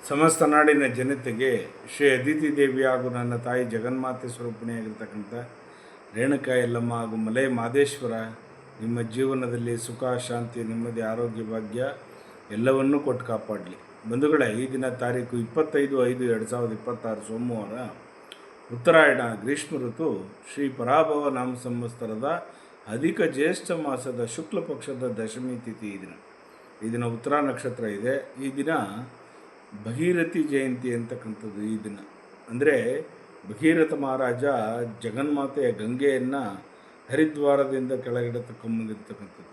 ಸಮಸ್ತ ನಾಡಿನ ಜನತೆಗೆ ಶ್ರೀ ಅದಿತಿ ದೇವಿ ಹಾಗೂ ನನ್ನ ತಾಯಿ ಜಗನ್ಮಾತೆ ಸ್ವರೂಪಿಣಿಯಾಗಿರ್ತಕ್ಕಂಥ ರೇಣುಕಾ ಯಲ್ಲಮ್ಮ ಹಾಗೂ ಮಲೆ ಮಾದೇಶ್ವರ ನಿಮ್ಮ ಜೀವನದಲ್ಲಿ ಸುಖ, ಶಾಂತಿ, ನೆಮ್ಮದಿ, ಆರೋಗ್ಯ, ಭಾಗ್ಯ ಎಲ್ಲವನ್ನೂ ಕೊಟ್ಟು ಕಾಪಾಡಲಿ. ಬಂಧುಗಳೇ, ಈ ದಿನ ತಾರೀಕು 25/5/2026 ಸೋಮವಾರ, ಉತ್ತರಾಯಣ ಗ್ರೀಷ್ಮ ಋತು, ಶ್ರೀ ಪರಾಭವ ನಾಮ ಸಂವತ್ಸರದ ಅಧಿಕ ಜ್ಯೇಷ್ಠ ಮಾಸದ ಶುಕ್ಲ ಪಕ್ಷದ ದಶಮಿ ತಿಥಿ. ಈ ದಿನ ಉತ್ತರ ನಕ್ಷತ್ರ ಇದೆ. ಈ ದಿನ ಭಗೀರಥಿ ಜಯಂತಿ ಅಂತಕ್ಕಂಥದ್ದು. ಈ ದಿನ ಅಂದರೆ ಭಗೀರಥ ಮಹಾರಾಜ ಜಗನ್ಮಾತೆಯ ಗಂಗೆಯನ್ನು ಹರಿದ್ವಾರದಿಂದ ಕೆಳಗಡೆ ತಗೊಂಬಂದಿರ್ತಕ್ಕಂಥದ್ದು.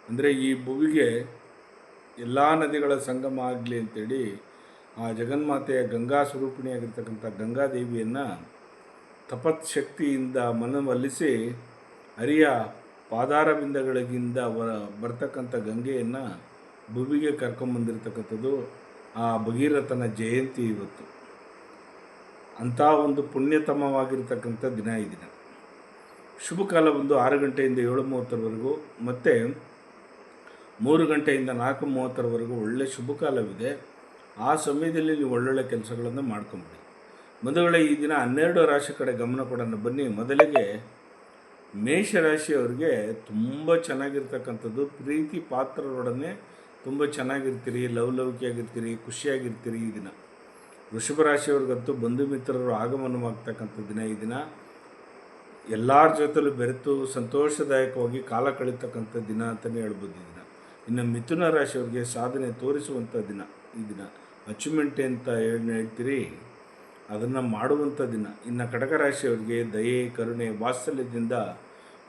ಅಂದರೆ ಈ ಭುವಿಗೆ ಎಲ್ಲ ನದಿಗಳ ಸಂಗಮ ಆಗಲಿ ಅಂತೇಳಿ ಆ ಜಗನ್ಮಾತೆಯ ಗಂಗಾ ಸ್ವರೂಪಿಣಿಯಾಗಿರ್ತಕ್ಕಂಥ ಗಂಗಾದೇವಿಯನ್ನು ತಪತ್ಶಕ್ತಿಯಿಂದ ಮನವೊಲಿಸಿ ಹರಿಯ ಪಾದಾರವಿಂದಗಳಿಂದ ಬರ್ತಕ್ಕಂಥ ಗಂಗೆಯನ್ನು ಭುವಿಗೆ ಕರ್ಕೊಂಬಂದಿರ್ತಕ್ಕಂಥದ್ದು ಆ ಭಗೀರಥನ ಜಯಂತಿ ಇವತ್ತು. ಅಂಥ ಒಂದು ಪುಣ್ಯತಮವಾಗಿರ್ತಕ್ಕಂಥ ದಿನ ಈ ದಿನ. ಶುಭ ಕಾಲ ಬಂದು 6 ಗಂಟೆಯಿಂದ 7:30ವರೆಗೂ ಮತ್ತು 3 ಗಂಟೆಯಿಂದ 4:30ವರೆಗೂ ಒಳ್ಳೆಯ ಶುಭ ಕಾಲವಿದೆ. ಆ ಸಮಯದಲ್ಲಿ ನೀವು ಒಳ್ಳೊಳ್ಳೆ ಕೆಲಸಗಳನ್ನು ಮಾಡ್ಕೊಂಬಿಡಿ. ಮೊದಲೇ ಈ ದಿನ 12 ರಾಶಿ ಕಡೆ ಗಮನ ಕೊಡೋಣ ಬನ್ನಿ. ಮೊದಲಿಗೆ ಮೇಷರಾಶಿಯವರಿಗೆ ತುಂಬ ಚೆನ್ನಾಗಿರ್ತಕ್ಕಂಥದ್ದು. ಪ್ರೀತಿ ಪಾತ್ರರೊಡನೆ ತುಂಬ ಚೆನ್ನಾಗಿರ್ತೀರಿ, ಲವಲವಿಕೆಯಾಗಿರ್ತೀರಿ, ಖುಷಿಯಾಗಿರ್ತೀರಿ ಈ ದಿನ. ವೃಷಭ ರಾಶಿಯವ್ರಿಗಂತೂ ಬಂಧು ಮಿತ್ರರು ಆಗಮನವಾಗ್ತಕ್ಕಂಥ ದಿನ ಈ ದಿನ. ಎಲ್ಲರ ಜೊತೆಲೂ ಬೆರೆತು ಸಂತೋಷದಾಯಕವಾಗಿ ಕಾಲ ಕಳೀತಕ್ಕಂಥ ದಿನ ಅಂತಲೇ ಹೇಳ್ಬೋದು ಈ ದಿನ. ಇನ್ನು ಮಿಥುನ ರಾಶಿಯವ್ರಿಗೆ ಸಾಧನೆ ತೋರಿಸುವಂಥ ದಿನ ಈ ದಿನ. ಅಚೀವ್ಮೆಂಟ್ ಅಂತ ಹೇಳ್ತೀರಿ, ಅದನ್ನು ಮಾಡುವಂಥ ದಿನ. ಇನ್ನು ಕಟಕ ರಾಶಿಯವರಿಗೆ ದಯೆ, ಕರುಣೆ, ವಾತ್ಸಲ್ಯದಿಂದ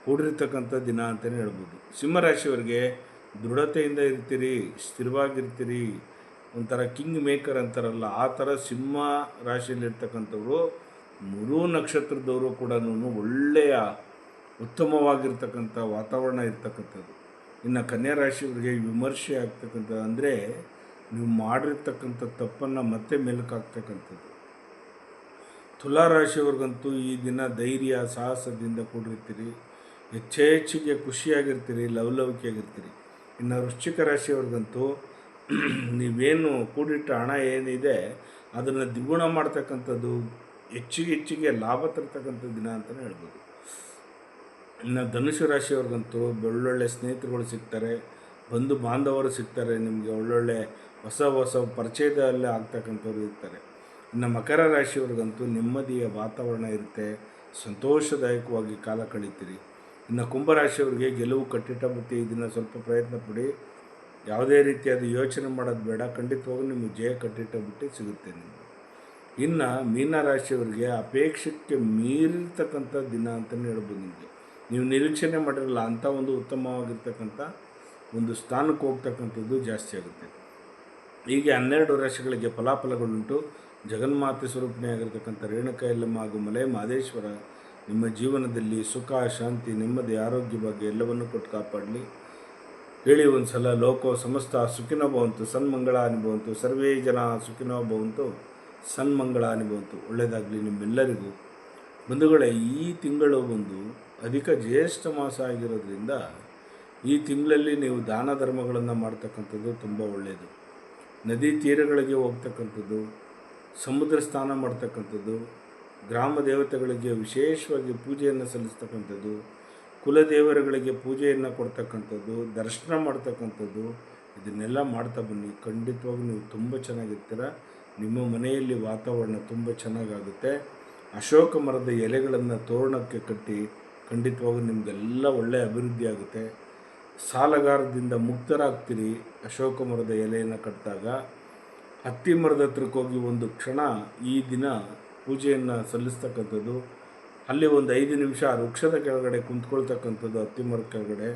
ಕೂಡಿರ್ತಕ್ಕಂಥ ದಿನ ಅಂತಲೇ ಹೇಳ್ಬೋದು. ಸಿಂಹರಾಶಿಯವರಿಗೆ ದೃಢತೆಯಿಂದ ಇರ್ತೀರಿ, ಸ್ಥಿರವಾಗಿರ್ತೀರಿ, ಒಂಥರ ಕಿಂಗ್ ಮೇಕರ್ ಅಂತಾರಲ್ಲ ಆ ಥರ ಸಿಂಹ ರಾಶಿಯಲ್ಲಿರ್ತಕ್ಕಂಥವ್ರು 3 ನಕ್ಷತ್ರದವರು ಕೂಡ ಒಳ್ಳೆಯ ಉತ್ತಮವಾಗಿರ್ತಕ್ಕಂಥ ವಾತಾವರಣ ಇರ್ತಕ್ಕಂಥದ್ದು. ಇನ್ನು ಕನ್ಯಾ ರಾಶಿಯವರಿಗೆ ವಿಮರ್ಶೆ ಆಗ್ತಕ್ಕಂಥ, ಅಂದರೆ ನೀವು ಮಾಡಿರ್ತಕ್ಕಂಥ ತಪ್ಪನ್ನು ಮತ್ತೆ ಮೆಲುಕಾಗ್ತಕ್ಕಂಥದ್ದು. ತುಲಾ ರಾಶಿಯವ್ರಿಗಂತೂ ಈ ದಿನ ಧೈರ್ಯ, ಸಾಹಸದಿಂದ ಕೂಡಿರ್ತೀರಿ, ಹೆಚ್ಚೆಚ್ಚಿಗೆ ಖುಷಿಯಾಗಿರ್ತೀರಿ, ಲವಲವಿಕೆಯಾಗಿರ್ತೀರಿ. ಇನ್ನು ವೃಶ್ಚಿಕ ರಾಶಿಯವ್ರಿಗಂತೂ ನೀವೇನು ಕೂಡಿಟ್ಟ ಹಣ ಏನಿದೆ ಅದನ್ನು ದ್ವಿಗುಣ ಮಾಡ್ತಕ್ಕಂಥದ್ದು, ಹೆಚ್ಚಿಗೆ ಲಾಭ ತರ್ತಕ್ಕಂಥ ದಿನ ಅಂತಲೇ ಹೇಳ್ಬೋದು. ಇನ್ನು ಧನುಸು ರಾಶಿಯವ್ರಿಗಂತೂ ಒಳ್ಳೊಳ್ಳೆ ಸ್ನೇಹಿತರುಗಳು ಸಿಗ್ತಾರೆ, ಬಂಧು ಬಾಂಧವರು ಸಿಗ್ತಾರೆ, ನಿಮಗೆ ಒಳ್ಳೊಳ್ಳೆ ಹೊಸ ಪರಿಚಯದಲ್ಲೇ ಆಗ್ತಕ್ಕಂಥವ್ರು ಇರ್ತಾರೆ. ಇನ್ನು ಮಕರ ರಾಶಿಯವ್ರಿಗಂತೂ ನೆಮ್ಮದಿಯ ವಾತಾವರಣ ಇರುತ್ತೆ, ಸಂತೋಷದಾಯಕವಾಗಿ ಕಾಲ ಕಳೀತೀರಿ. ಇನ್ನು ಕುಂಭರಾಶಿಯವ್ರಿಗೆ ಗೆಲುವು ಕಟ್ಟಿಟ್ಟ ಬುತ್ತಿ. ಇದನ್ನು ಸ್ವಲ್ಪ ಪ್ರಯತ್ನ ಪಡಿ, ಯಾವುದೇ ರೀತಿಯಾದ ಯೋಚನೆ ಮಾಡೋದು ಬೇಡ, ಖಂಡಿತವಾಗೂ ನಿಮಗೆ ಜಯ ಕಟ್ಟಿಟ್ಟ ಬುತ್ತಿ ಸಿಗುತ್ತೆ ನಿಮಗೆ. ಇನ್ನು ಮೀನರಾಶಿಯವರಿಗೆ ಅಪೇಕ್ಷಕ್ಕೆ ಮೀರಿರ್ತಕ್ಕಂಥ ದಿನ ಅಂತಲೇ ಹೇಳ್ಬೋದು. ನೀವು ನಿರೀಕ್ಷಣೆ ಮಾಡಿರಲ್ಲ ಅಂಥ ಒಂದು ಉತ್ತಮವಾಗಿರ್ತಕ್ಕಂಥ ಒಂದು ಸ್ಥಾನಕ್ಕೆ ಹೋಗ್ತಕ್ಕಂಥದ್ದು ಜಾಸ್ತಿ ಆಗುತ್ತೆ. ಹೀಗೆ 12 ರಾಶಿಗಳಿಗೆ ಫಲಾಫಲಗಳುಂಟು. ಜಗನ್ಮಾತೆ ಸ್ವರೂಪಿಣಿಯಾಗಿರ್ತಕ್ಕಂಥ ರೇಣುಕಾ ಯಲ್ಲಮ್ಮ ಹಾಗೂ ಮಲೆ ಮಾದೇಶ್ವರ ನಿಮ್ಮ ಜೀವನದಲ್ಲಿ ಸುಖ, ಶಾಂತಿ, ನೆಮ್ಮದಿ, ಆರೋಗ್ಯ ಬಗ್ಗೆ ಎಲ್ಲವನ್ನೂ ಕೊಟ್ಟು ಕಾಪಾಡಲಿ. ಹೇಳಿ ಒಂದು ಸಲ, ಲೋಕೋ ಸಮಸ್ತ ಸುಖಿನೋ ಭವಂತು, ಸನ್ಮಂಗಳಾನಿ ಭವಂತು, ಸರ್ವೇ ಜನ ಸುಖಿನೋ ಭವಂತು, ಸನ್ಮಂಗಳಾನಿ ಭವಂತು. ಒಳ್ಳೆಯದಾಗಲಿ ನಿಮ್ಮೆಲ್ಲರಿಗೂ. ಬಂಧುಗಳೇ, ಈ ತಿಂಗಳು ಒಂದು ಅಧಿಕ ಜ್ಯೇಷ್ಠ ಮಾಸ ಆಗಿರೋದ್ರಿಂದ ಈ ತಿಂಗಳಲ್ಲಿ ನೀವು ದಾನ ಧರ್ಮಗಳನ್ನು ಮಾಡ್ತಕ್ಕಂಥದ್ದು ತುಂಬ ಒಳ್ಳೆಯದು. ನದಿ ತೀರಗಳಿಗೆ ಹೋಗ್ತಕ್ಕಂಥದ್ದು, ಸಮುದ್ರ ಸ್ನಾನ ಮಾಡ್ತಕ್ಕಂಥದ್ದು, ಗ್ರಾಮ ದೇವತೆಗಳಿಗೆ ವಿಶೇಷವಾಗಿ ಪೂಜೆಯನ್ನು ಸಲ್ಲಿಸ್ತಕ್ಕಂಥದ್ದು, ಕುಲದೇವರುಗಳಿಗೆ ಪೂಜೆಯನ್ನು ಕೊಡ್ತಕ್ಕಂಥದ್ದು, ದರ್ಶನ ಮಾಡ್ತಕ್ಕಂಥದ್ದು, ಇದನ್ನೆಲ್ಲ ಮಾಡ್ತಾ ಬನ್ನಿ. ಖಂಡಿತವಾಗಿ ನೀವು ತುಂಬ ಚೆನ್ನಾಗಿರ್ತೀರ. ನಿಮ್ಮ ಮನೆಯಲ್ಲಿ ವಾತಾವರಣ ತುಂಬ ಚೆನ್ನಾಗಾಗುತ್ತೆ. ಅಶೋಕ ಮರದ ಎಲೆಗಳನ್ನು ತೋರಣಕ್ಕೆ ಕಟ್ಟಿ, ಖಂಡಿತವಾಗೂ ನಿಮಗೆಲ್ಲ ಒಳ್ಳೆಯ ಅಭಿವೃದ್ಧಿ ಆಗುತ್ತೆ. ಸಾಲಗಾರದಿಂದ ಮುಕ್ತರಾಗ್ತೀರಿ. ಅಶೋಕ ಮರದ ಎಲೆಯನ್ನು ಕಟ್ಟಿದಾಗ ಹತ್ತಿ ಮರದ ಹತ್ರಕ್ಕೆ ಹೋಗಿ ಒಂದು ಕ್ಷಣ ಈ ದಿನ ಪೂಜೆಯನ್ನು ಸಲ್ಲಿಸ್ತಕ್ಕಂಥದ್ದು. ಅಲ್ಲಿ ಒಂದು 5 ನಿಮಿಷ ವೃಕ್ಷದ ಕೆಳಗಡೆ ಕುಂತ್ಕೊಳ್ತಕ್ಕಂಥದ್ದು, ಹತ್ತಿ ಮರದ ಕೆಳಗಡೆ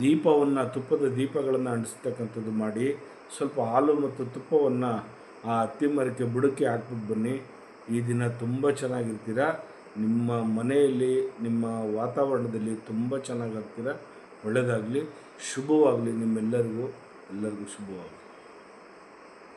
ದೀಪವನ್ನು, ತುಪ್ಪದ ದೀಪಗಳನ್ನು ಅಂಟಿಸ್ತಕ್ಕಂಥದ್ದು ಮಾಡಿ, ಸ್ವಲ್ಪ ಹಾಲು ಮತ್ತು ತುಪ್ಪವನ್ನು ಆ ಹತ್ತಿ ಮರಕ್ಕೆ ಬುಡಕ್ಕೆ ಹಾಕ್ಬಿಟ್ಟು ಬನ್ನಿ. ಈ ದಿನ ತುಂಬ ಚೆನ್ನಾಗಿರ್ತೀರ. ನಿಮ್ಮ ಮನೆಯಲ್ಲಿ, ನಿಮ್ಮ ವಾತಾವರಣದಲ್ಲಿ ತುಂಬ ಚೆನ್ನಾಗಾಗ್ತೀರ. ಒಳ್ಳೆಯದಾಗಲಿ, ಶುಭವಾಗಲಿ ನಿಮ್ಮೆಲ್ಲರಿಗೂ. ಎಲ್ಲರಿಗೂ ಶುಭವಾಗಲಿ.